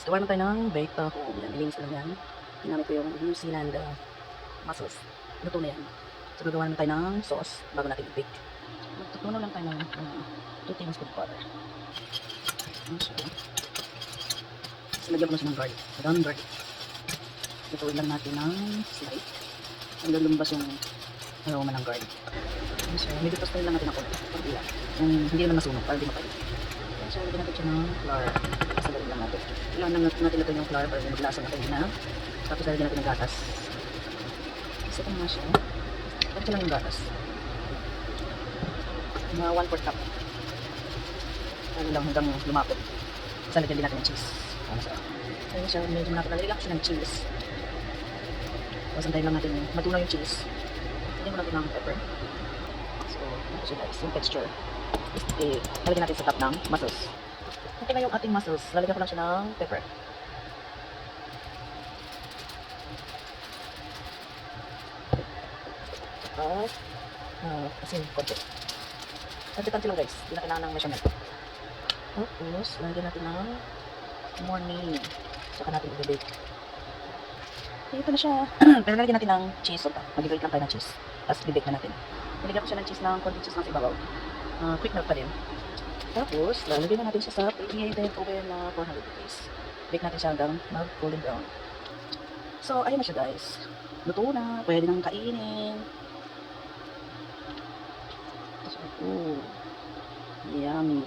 guys, gawa naman tayo ng baked taco. Yan, ilinis ko lang yan. Ginamit ko yung New Zealand mussels. Luto na yan. So, gagawa naman tayo ng sauce bago natin i-bake. Magtutunaw lang tayo ng 2 tablespoon butter. So, lagyan ko na siya ng garlic. Madaming garlic. Lutuin lang natin ng slight. Hanggang lumabas yung aroma ng garlic. So, medyo pastayin lang natin ako. Pag-ilan. Hindi naman masunog para di mapait. So, lagyan natin siya ng flour. Pasagalin lang natin. Kailangan lang natin natin yung flour para maglasa na kayo na. Tapos lalagyan natin ng gatas. Isa pa naman siya. Tapos lang yung gatas. Mga 1/4 cup. Ano lang hanggang lumapot. Tapos lagyan din natin ng cheese. Masarap. Ayun siya, medyo nakapalagay lang siya ng cheese. Tapos antayin lang natin matunaw yung cheese. Lagyan mo natin ng pepper. So, ito siya guys, yung texture. Lalagyan natin sa top ng mussels. Okay na yung ating mussels. Lalagyan ko lang siya ng pepper. Tapos, asin, konti. Konti-konti lang guys. Hindi na kailangan ng measurement. Tapos, lalagyan natin ng morning. Saka natin i-bake. Ito na siya. Pero lalagyan natin ng cheese. Mag-grate lang tayo ng cheese. Tapos, i-bake na natin. Nilagyan ko siya ng cheese ng konti cheese ng sibabaw. Quick melt pa din. Tapos, lalagyan na natin siya sa preheated oven na 400 degrees. Bake natin siya hanggang mag-golden brown. So, ayun na siya guys. Luto na. Pwede nang kainin. So, yummy.